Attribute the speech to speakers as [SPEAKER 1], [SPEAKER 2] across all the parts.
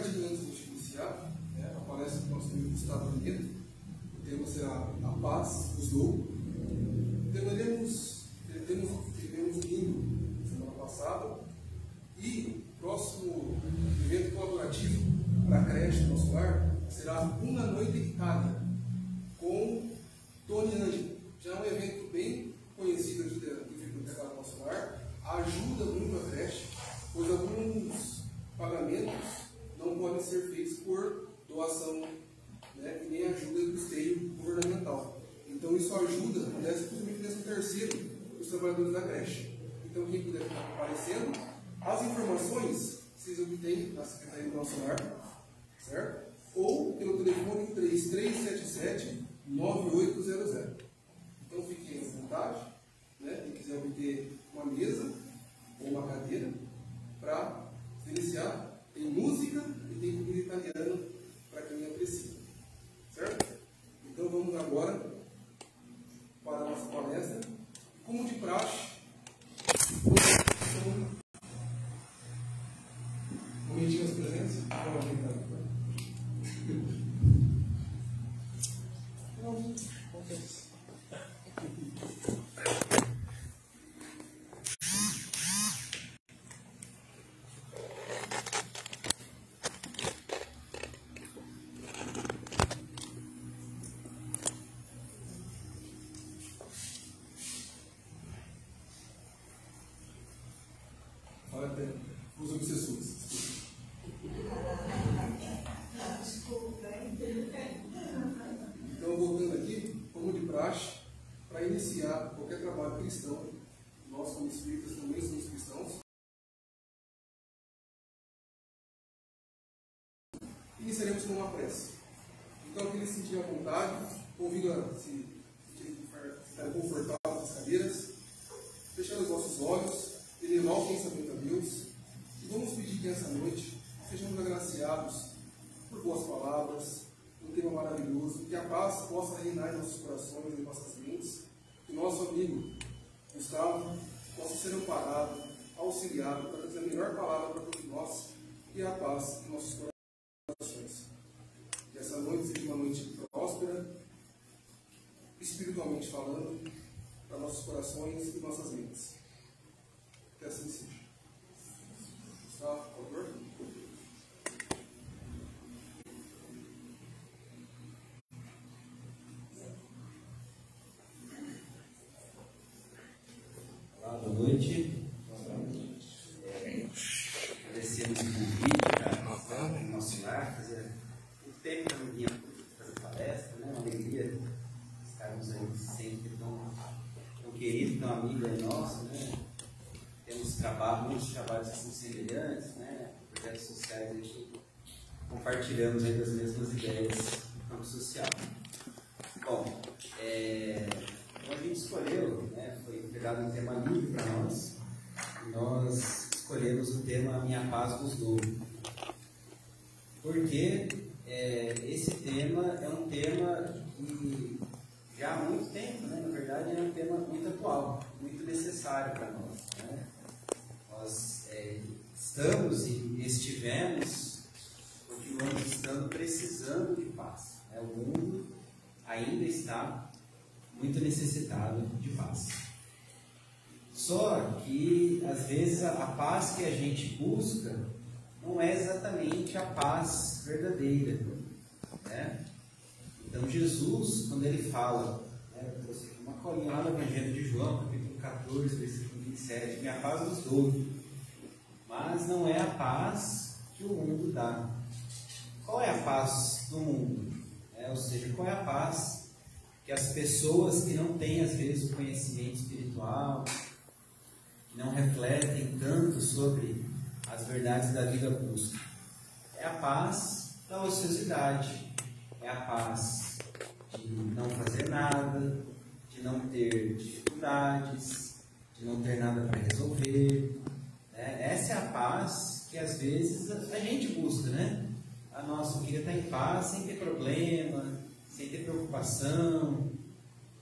[SPEAKER 1] compartilhando antes de iniciar, a palestra do nosso amigo Gustavo Neto. O tema será A Paz nos Dou. Tivemos domingo, semana passada, e o próximo evento colaborativo para a creche do nosso lar será Uma Noite em Itália, com Tony Ângelo. Já é um evento bem conhecido aqui do nosso lar, ajuda muito a creche, pois alguns pagamentos não podem ser feitos por doação, né, e nem ajuda do custeio governamental. Então isso ajuda, principalmente no 13º, os trabalhadores da creche. Então quem puder estar aparecendo, as informações vocês obtêm na Secretaria do Nosso Lar, certo? Ou pelo telefone 3377-9800. Então fiquem à vontade, né? Quem quiser obter uma mesa ou uma cadeira para iniciar, tem música e tem comida italiana para quem aprecia, certo? Então vamos agora para a nossa palestra. Como de praxe, momentinho as presenças. Os obsessores. Então, voltando aqui, como de praxe, para iniciar qualquer trabalho cristão, nós, como espíritas, também somos cristãos, iniciaremos com uma prece. Então, aquele se sentir à vontade, convido a se estar confortável nas cadeiras, fechando os nossos olhos, elevar o pensamento a Deus. E vamos pedir que essa noite sejamos agraciados por boas palavras, um tema maravilhoso, que a paz possa reinar em nossos corações e em nossas mentes, que o nosso amigo Gustavo possa ser amparado, auxiliado, para trazer a melhor palavra para todos nós e a paz em nossos corações. Que essa noite seja uma noite próspera, espiritualmente falando, para nossos corações e nossas mentes. Que assim seja. Gustavo, por favor.
[SPEAKER 2] Olá, boa noite. Agradecemos o convite para o nosso lar. Fazia muito tempo que eu não vinha fazer palestra, né? Uma alegria estarmos aí sempre tão querido, tão amigo aí nosso, né? Temos muitos trabalhos que são semelhantes, né? Projetos sociais aí que compartilhamos aí das mesmas ideias no campo social. Bom, como a gente escolheu, né, foi pegado um tema livre para nós, e nós escolhemos o tema Minha Paz nos Dou. Porque esse tema é um tema que já há muito tempo, né, na verdade, é um tema muito atual, muito necessário para nós, né? Nós estamos e estivemos, continuamos estando precisando de paz, né? O mundo ainda está muito necessitado de paz. Só que, às vezes, a paz que a gente busca não é exatamente a paz verdadeira, né? Então, Jesus, quando ele fala, né, eu trouxe aqui uma colinha lá no Evangelho de João, capítulo 14, versículo 27, minha paz nos dou, mas não é a paz que o mundo dá. Qual é a paz do mundo? Ou seja, qual é a paz que as pessoas que não têm, às vezes, o conhecimento espiritual, que não refletem tanto sobre as verdades da vida buscam? É a paz da ociosidade, é a paz de não fazer nada, de não ter dificuldades, de não ter nada para resolver. Essa é a paz que às vezes a gente busca, né? A nossa, eu queria estar em paz sem ter problema, sem ter preocupação,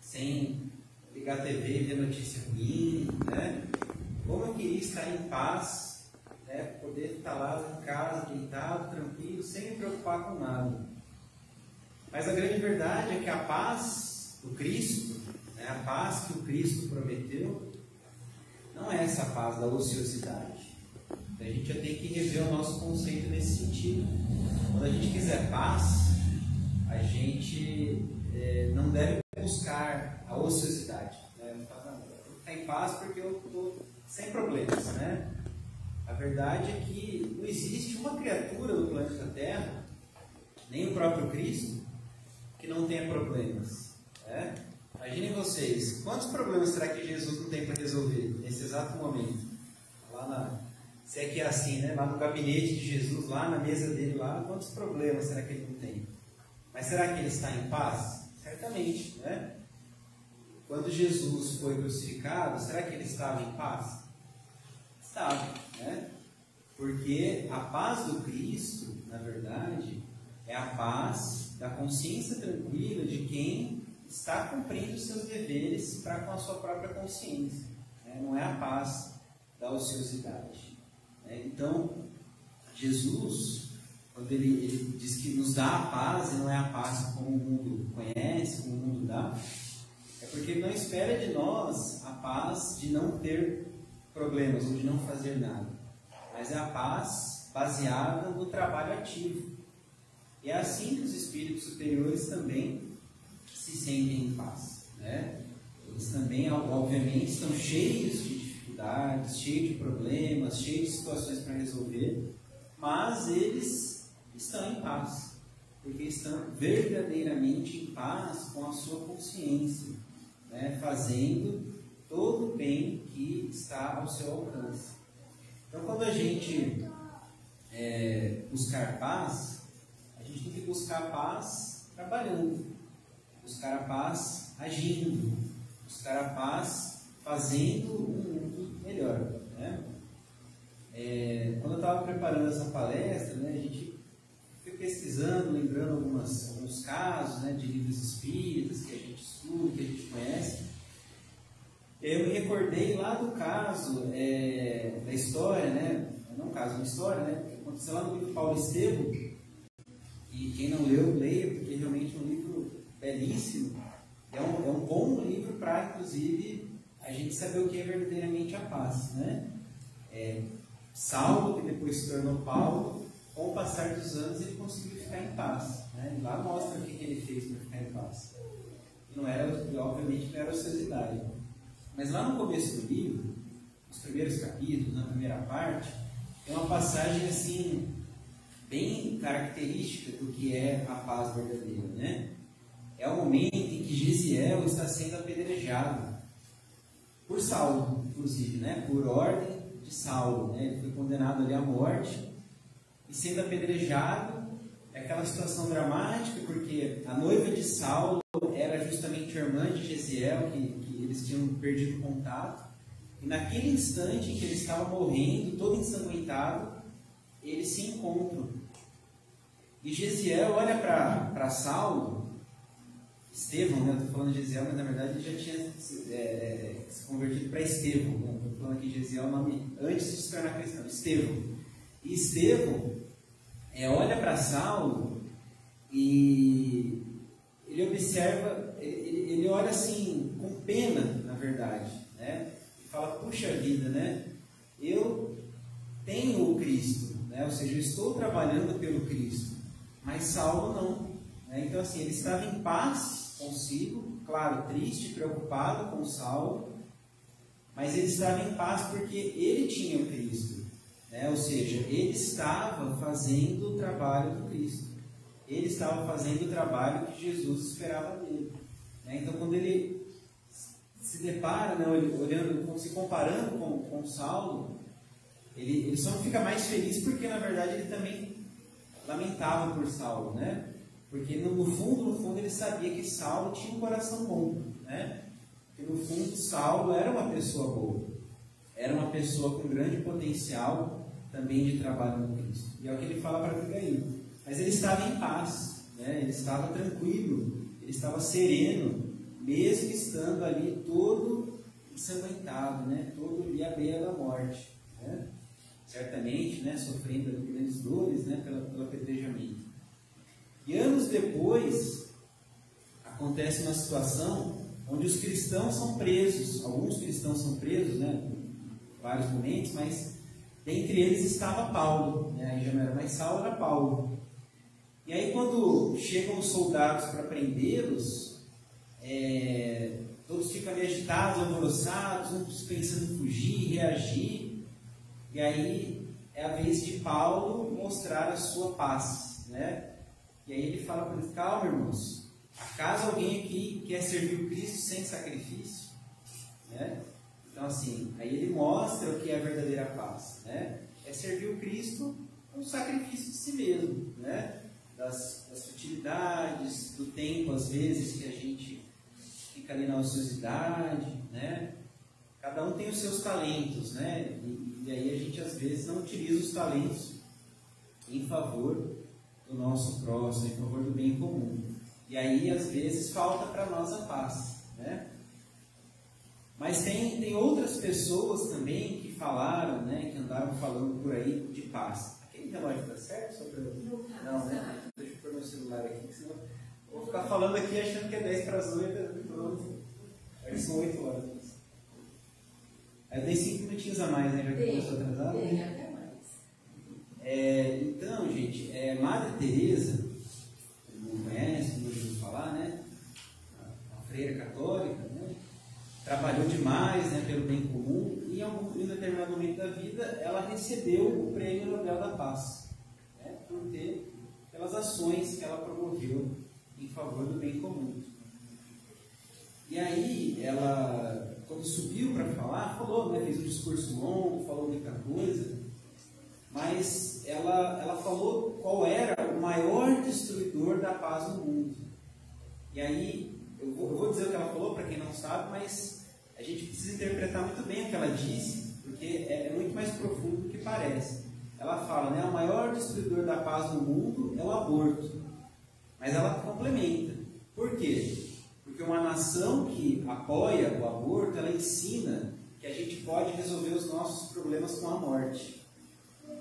[SPEAKER 2] sem ligar a TV e ver notícia ruim, né? Como eu queria estar em paz, né? Poder estar lá em casa, deitado, tranquilo, sem me preocupar com nada. Mas a grande verdade é que a paz do Cristo, né, a paz que o Cristo prometeu, não é essa paz da ociosidade. A gente já tem que rever o nosso conceito nesse sentido. Quando a gente quiser paz, a gente não deve buscar a ociosidade. Né? Eu vou ficar em paz porque eu estou sem problemas. Né? A verdade é que não existe uma criatura do planeta Terra, nem o próprio Cristo, que não tenha problemas. Né? Imaginem vocês, quantos problemas será que Jesus não tem para resolver nesse exato momento? Se é que é assim, né? Lá no gabinete de Jesus, lá na mesa dele, lá, quantos problemas será que ele não tem? Mas será que ele está em paz? Certamente, né? Quando Jesus foi crucificado, será que ele estava em paz? Estava, né? Porque a paz do Cristo, na verdade, é a paz da consciência tranquila de quem está cumprindo os seus deveres para com a sua própria consciência. Né? Não é a paz da ociosidade. Então, Jesus, quando ele diz que nos dá a paz, e não é a paz como o mundo conhece, como o mundo dá, é porque ele não espera de nós a paz de não ter problemas ou de não fazer nada, mas é a paz baseada no trabalho ativo. E é assim que os espíritos superiores também se sentem em paz. Né? Eles também, obviamente, estão cheios de dificuldades, cheios de problemas, cheios de situações para resolver, mas eles estão em paz, porque estão verdadeiramente em paz com a sua consciência, né? Fazendo todo o bem que está ao seu alcance. Então, quando a gente buscar paz, a gente tem que buscar a paz trabalhando, buscar a paz agindo, buscar a paz fazendo um mundo melhor. Né? Quando eu estava preparando essa palestra, né, a gente foi pesquisando, lembrando alguns casos, né, de livros espíritas que a gente estuda, que a gente conhece. Eu me recordei lá do caso da história, né? Não caso, uma história, né? Que aconteceu lá no livro Paulo Estevam. E quem não leu, leia, porque realmente é um livro belíssimo. É um bom livro para, inclusive, a gente saber o que é verdadeiramente a paz. Né? Saulo, que depois se tornou Paulo, com o passar dos anos, ele conseguiu ficar em paz. Né? Lá mostra o que ele fez para ficar em paz. E não era, obviamente, não era ociosidade. Mas lá no começo do livro, nos primeiros capítulos, na primeira parte, tem uma passagem assim, bem característica do que é a paz verdadeira. Né? É o momento em que Gesiel está sendo apedrejado por Saulo, inclusive, né? Por ordem de Saulo. Né? Ele foi condenado ali à morte e sendo apedrejado. É aquela situação dramática, porque a noiva de Saulo era justamente a irmã de Gesiel, que eles tinham perdido contato. E naquele instante em que ele estava morrendo, todo ensanguentado, eles se encontram. E Gesiel olha para Saulo, Estevão, né? Eu estou falando de Gesiel, mas na verdade ele já tinha se convertido para Estevão. Né? Estou falando aqui de Gesiel, o nome antes de se tornar cristão, Estevão. E Estevão olha para Saulo e ele observa, ele olha assim, com pena, na verdade, né? E fala, puxa vida, né? Eu tenho o Cristo, né? Ou seja, eu estou trabalhando pelo Cristo, mas Saulo não. Né? Então, assim, ele estava em paz consigo, claro, triste, preocupado com Saulo, mas ele estava em paz porque ele tinha o Cristo. Né? Ou seja, ele estava fazendo o trabalho do Cristo. Ele estava fazendo o trabalho que Jesus esperava dele. Né? Então, quando ele se depara, né, olhando, se comparando com Saulo, ele só não fica mais feliz porque, na verdade, ele também lamentava por Saulo, né? Porque no fundo, ele sabia que Saulo tinha um coração bom, né? Porque no fundo, Saulo era uma pessoa boa, era uma pessoa com grande potencial também de trabalho no Cristo. E é o que ele fala para Abigail. Mas ele estava em paz, né? Ele estava tranquilo, ele estava sereno, mesmo estando ali todo ensanguentado, né? Todo ali à beira da morte. Né? certamente, né, sofrendo grandes dores, né, pelo apedrejamento. E anos depois, acontece uma situação onde os cristãos são presos, alguns cristãos são presos, né, em vários momentos, mas dentre eles estava Paulo, né, aí já não era mais Saulo, era Paulo. E aí quando chegam os soldados para prendê-los, todos ficam ali agitados, alvoroçados, uns pensando em fugir, reagir, e aí é a vez de Paulo mostrar a sua paz, né? E aí ele fala para eles: calma, irmãos, acaso alguém aqui quer servir o Cristo sem sacrifício? Né? Então assim, aí ele mostra o que é a verdadeira paz, né? É servir o Cristo com o sacrifício de si mesmo, né? Das futilidades, do tempo às vezes que a gente fica ali na ociosidade, né? Cada um tem os seus talentos, né? E aí a gente às vezes não utiliza os talentos em favor do nosso próximo, em favor do bem comum. E aí às vezes falta para nós a paz, né? Mas tem outras pessoas também que falaram, né? Que andaram falando por aí de paz. Aquele relógio está certo? Só pra... Não, né? Deixa eu pôr meu celular aqui, senão eu vou ficar falando aqui achando que é 10 para as 8, pronto. Aí são 8 horas. Aí eu dei 5 minutinhos a mais, né? Já que começou atrasado.
[SPEAKER 3] Tem até mais.
[SPEAKER 2] Então, gente, Madre Teresa, não conhece, não ouviu falar, né? A freira católica, né? Trabalhou demais, né, pelo bem comum, e em um determinado momento da vida ela recebeu o Prêmio Nobel da Paz, né, pelas ações que ela promoveu em favor do bem comum. E aí ela, quando subiu para falar, falou, né, fez um discurso longo, falou muita coisa, mas ela falou qual era o maior destruidor da paz no mundo. E aí eu vou dizer o que ela falou para quem não sabe, mas a gente precisa interpretar muito bem o que ela disse, porque é muito mais profundo do que parece. Ela fala, né, o maior destruidor da paz no mundo é o aborto. Mas ela complementa. Por quê? Porque uma nação que apoia o aborto, ela ensina que a gente pode resolver os nossos problemas com a morte.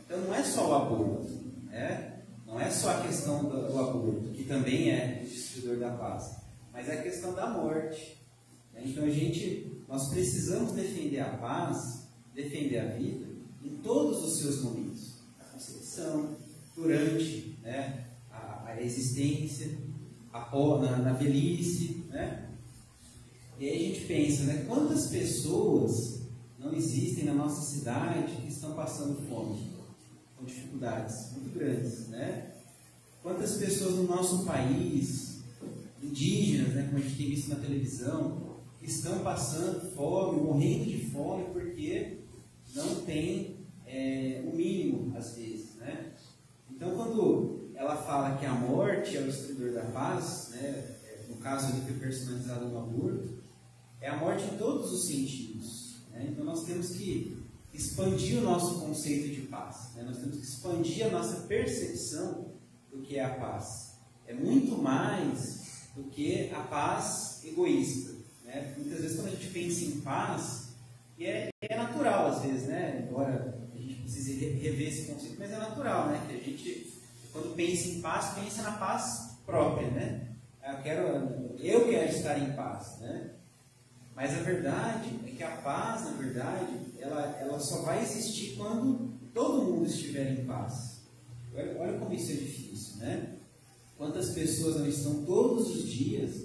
[SPEAKER 2] Então não é só o aborto, né? Não é só a questão do aborto, que também é o destruidor da paz, mas é a questão da morte. Então nós precisamos defender a paz, defender a vida em todos os seus momentos. Na concepção, durante, né, a existência, na velhice, né? E aí a gente pensa, né, quantas pessoas não existem na nossa cidade que estão passando fome, com dificuldades muito grandes, né? Quantas pessoas no nosso país, indígenas, né, como a gente tem visto na televisão, estão passando fome, morrendo de fome, porque não tem o mínimo, às vezes, né? Então, quando ela fala que a morte é o destruidor da paz, né, no caso ali que foi personalizado no aborto, é a morte em todos os sentidos, né? Então, nós temos que expandir o nosso conceito de paz, né? Nós temos que expandir a nossa percepção do que é a paz. É muito mais do que a paz egoísta. Muitas vezes quando a gente pensa em paz, e é natural às vezes, né? Embora a gente precise rever esse conceito, mas é natural, né? Que a gente, quando pensa em paz, pensa na paz própria, né? Eu quero estar em paz, né? Mas a verdade é que a paz, na verdade, ela só vai existir quando todo mundo estiver em paz. Olha como isso é difícil, né? Quantas pessoas não estão todos os dias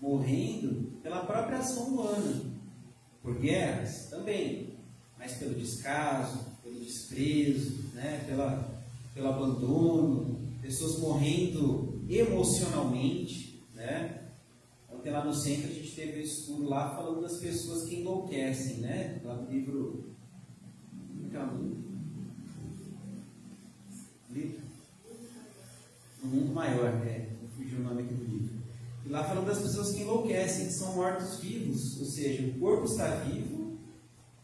[SPEAKER 2] morrendo pela própria ação humana, por guerras também, mas pelo descaso, pelo desprezo, né? pelo abandono, pessoas morrendo emocionalmente, né? Ontem lá no centro a gente teve um estudo lá falando das pessoas que enlouquecem, né? Lá no livro, No Mundo Maior, fugiu o nome aqui do livro. E lá falando das pessoas que enlouquecem, que são mortos-vivos, ou seja, o corpo está vivo,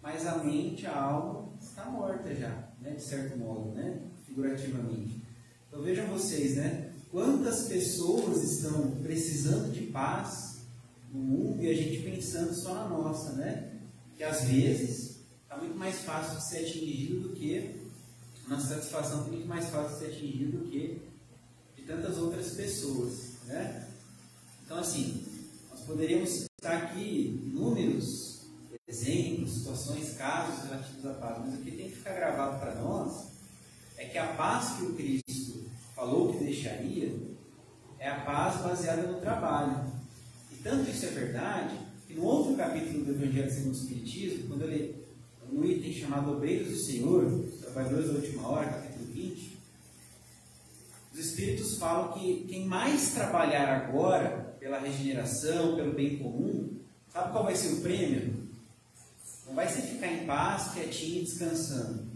[SPEAKER 2] mas a mente, a alma está morta já, né? De certo modo, né? Figurativamente. Então vejam vocês, né? Quantas pessoas estão precisando de paz no mundo e a gente pensando só na nossa, né? Que às vezes está muito mais fácil de ser atingido do que uma satisfação muito mais fácil de ser atingida do que de tantas outras pessoas, né? Então, assim, nós poderíamos citar aqui inúmeros exemplos, situações, casos relativos à paz, mas o que tem que ficar gravado para nós é que a paz que o Cristo falou que deixaria é a paz baseada no trabalho. E tanto isso é verdade, que no outro capítulo do Evangelho segundo o Espiritismo, quando eu li no item chamado Obreiros do Senhor, Trabalhadores da Última Hora, capítulo 20, os Espíritos falam que quem mais trabalhar agora pela regeneração, pelo bem comum, sabe qual vai ser o prêmio? Não vai ser ficar em paz, quietinho, descansando.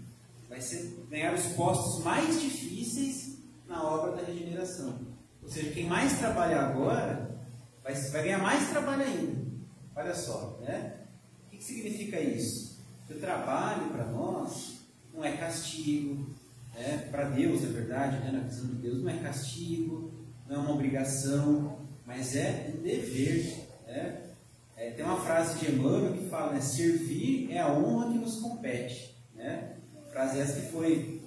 [SPEAKER 2] Vai ser ganhar os postos mais difíceis na obra da regeneração. Ou seja, quem mais trabalhar agora vai ganhar mais trabalho ainda. Olha só, né? O que significa isso? Que o trabalho para nós não é castigo, né? Para Deus, é verdade, né? Na visão de Deus, não é castigo, não é uma obrigação, mas é um dever, né? Tem uma frase de Emmanuel que fala, né? Servir é a honra que nos compete, né? Frase essa que foi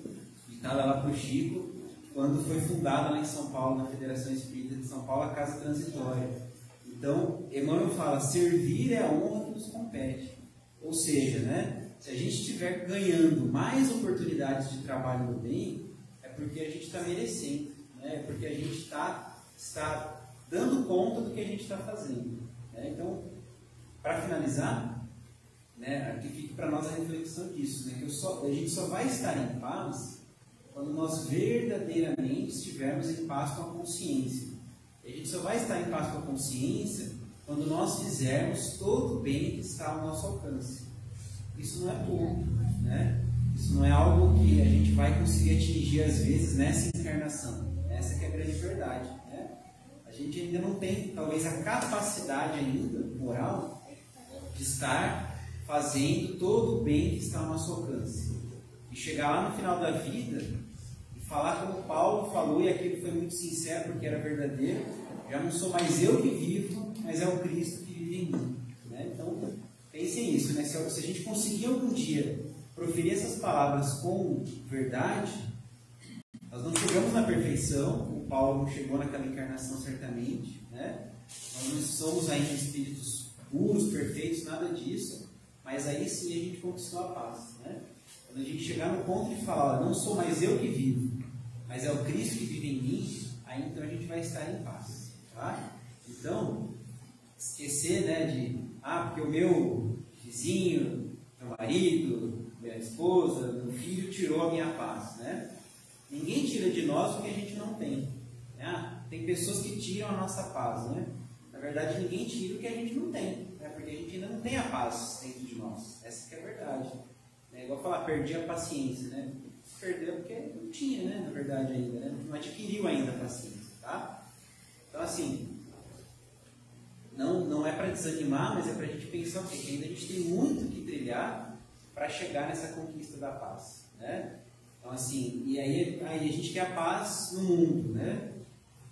[SPEAKER 2] ditada lá para o Chico, quando foi fundada lá em São Paulo, na Federação Espírita de São Paulo, a Casa Transitória. Então, Emmanuel fala, servir é a honra que nos compete. Ou seja, né? Se a gente estiver ganhando mais oportunidades de trabalho no bem, é porque a gente está merecendo, né? É porque a gente está dando conta do que a gente está fazendo, né? Então, para finalizar, né, aqui fica para nós a reflexão disso, né, que a gente só vai estar em paz quando nós verdadeiramente estivermos em paz com a consciência. E a gente só vai estar em paz com a consciência quando nós fizermos todo o bem que está ao nosso alcance. Isso não é pouco, né? Isso não é algo que a gente vai conseguir atingir às vezes nessa encarnação. Essa que é a grande verdade, né? A gente ainda não tem, talvez, a capacidade ainda, moral, de estar fazendo todo o bem que está ao nosso alcance. E chegar lá no final da vida e falar como Paulo falou, e aquilo foi muito sincero porque era verdadeiro, já não sou mais eu que vivo, mas é o Cristo que vive em mim, né? Então, pensem nisso, né? Se a gente conseguir algum dia proferir essas palavras com verdade, nós não chegamos na perfeição, o Paulo não chegou naquela encarnação certamente, né? Nós não somos ainda espíritos puros, perfeitos, nada disso, mas aí sim a gente conquistou a paz, né? Quando a gente chegar no ponto de falar, não sou mais eu que vivo, mas é o Cristo que vive em mim, aí então a gente vai estar em paz, tá? Então, esquecer, né, porque o meu vizinho, meu marido, minha esposa, meu filho tirou a minha paz, né? Ninguém tira de nós o que a gente não tem, né? Tem pessoas que tiram a nossa paz, né? Na verdade, ninguém tira o que a gente não tem, né? Porque a gente ainda não tem a paz dentro de nós. Essa que é a verdade. É igual falar, perdi a paciência, né? Perdeu porque não tinha, né? Na verdade, ainda, né? Não adquiriu ainda a paciência, tá? Então, assim, não é para desanimar, mas é para a gente pensar o quê? Que ainda a gente tem muito que trilhar para chegar nessa conquista da paz, né? Então, assim, e aí a gente quer a paz no mundo, né?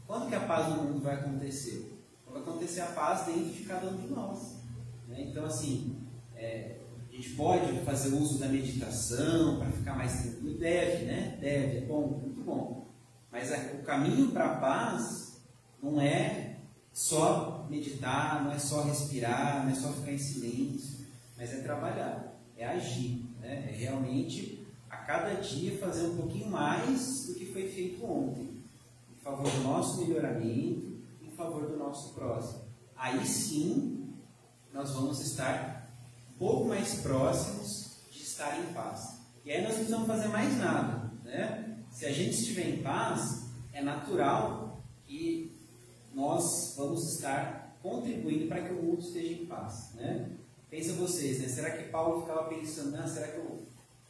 [SPEAKER 2] Quando que a paz no mundo vai acontecer? Vai acontecer a paz dentro de cada um de nós, né? Então, assim, a gente pode fazer uso da meditação para ficar mais tranquilo? Deve, né? Deve, é bom, muito bom. Mas o caminho para a paz não é só meditar, não é só respirar, não é só ficar em silêncio, mas é trabalhar, é agir, né? É realmente a cada dia fazer um pouquinho mais do que foi feito ontem, em favor do nosso melhoramento, em favor do nosso próximo. Aí sim, nós vamos estar um pouco mais próximos de estar em paz. E aí nós não precisamos fazer mais nada, né? Se a gente estiver em paz, é natural que nós vamos estar contribuindo para que o mundo esteja em paz, né? Pensa vocês, né? Será que Paulo ficava pensando, será que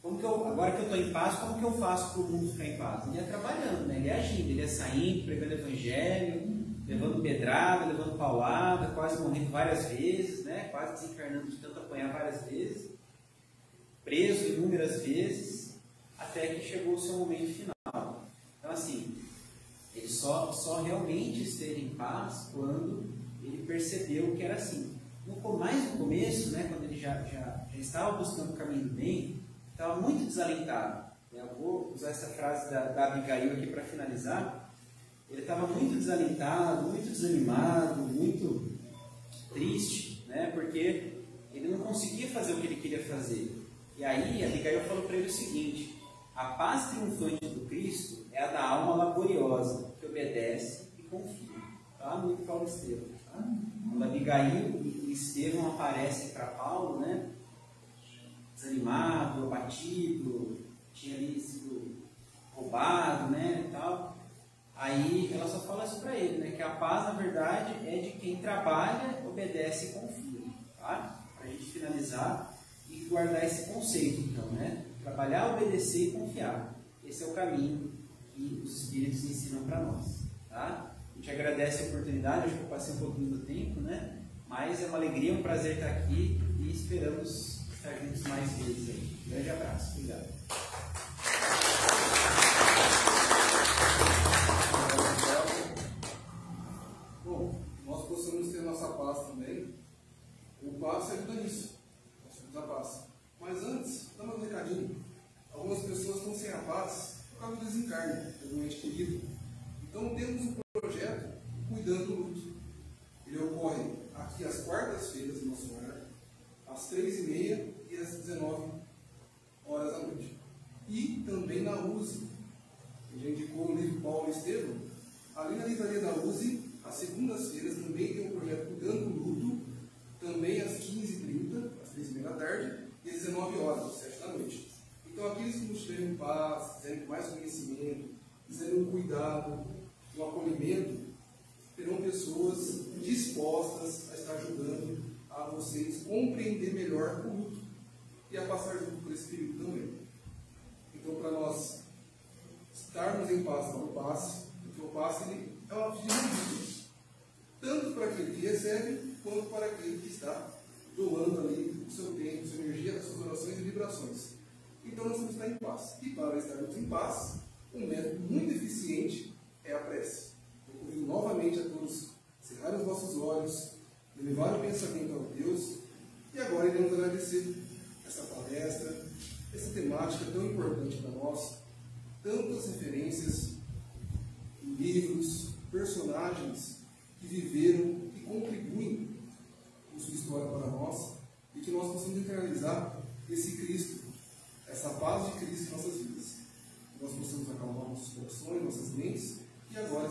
[SPEAKER 2] agora que eu estou em paz, como que eu faço para o mundo ficar em paz? Ele ia trabalhando, né? Ele ia agindo, ele ia saindo, pregando o evangelho, levando pedrada, levando paulada, quase morrendo várias vezes, né? Quase desencarnando de tanto apanhar várias vezes, preso inúmeras vezes, até que chegou o seu momento final. Então, assim, ele só realmente esteve em paz quando ele percebeu que era assim. Mais no começo, né, quando ele já estava buscando o caminho do bem, estava muito desalentado, Eu vou usar essa frase da Abigail aqui para finalizar. Ele estava muito desalentado, muito desanimado, muito triste, né? Porque ele não conseguia fazer o que ele queria fazer. E aí Abigail falou para ele o seguinte: a paz triunfante do Cristo é a da alma laboriosa, que obedece e confia. Tá? No livro Paulo e Estevão. Tá? Quando Abigail e Estevão aparecem para Paulo, né? Desanimado, abatido, tinha ali sido roubado, né? E tal. Aí ela só fala isso para ele, né? Que a paz, na verdade, é de quem trabalha, obedece e confia. Tá? Para a gente finalizar e guardar esse conceito, então, né? Trabalhar, obedecer e confiar. Esse é o caminho que os Espíritos ensinam para nós. Tá? A gente agradece a oportunidade, acho que eu passei um pouquinho do tempo, né? Mas é uma alegria, um prazer estar aqui e esperamos estar juntos mais vezes aí. Um grande abraço. Obrigado.
[SPEAKER 1] Bom, nós possamos ter nossa paz também. O passo ajuda nisso. Nós temos a paz. Mas antes, dá um recadinho. Algumas pessoas estão sem a paz por causa do desencarne do ente querido. Então temos um projeto Cuidando do Luto. Ele ocorre aqui às quartas-feiras no nosso lar, às 3h30 e às 19h da noite. E também na USE. A gente indicou o livro Paulo e Estevão. Ali na livraria da USE, às segundas-feiras, também tem um projeto Cuidando do Luto, também às 15h30, às 3h30 da tarde, e às 19h, às 7 da noite. Então, aqueles que nos tiverem paz, quiserem mais conhecimento, quiserem um cuidado, um acolhimento, terão pessoas dispostas a estar ajudando a vocês compreender melhor o luto e a passar junto por esse período também. Então, para nós estarmos em paz para o passe, porque o passe ele é uma atitude de vida, tanto para aquele que recebe, quanto para aquele que está doando ali o seu tempo, sua energia, as suas orações e vibrações. Então nós temos que estar em paz. E para estarmos em paz, um método muito eficiente é a prece. Eu convido novamente a todos cerrarem os vossos olhos, elevar o pensamento ao Deus, e agora iremos agradecer essa palestra, essa temática tão importante para nós, tantas referências, livros, personagens que viveram e contribuem com sua história para nós, e que nós possamos internalizar esse Cristo, essa paz de Cristo em nossas vidas. Que nós possamos acalmar nossos corações, nossas mentes, e agora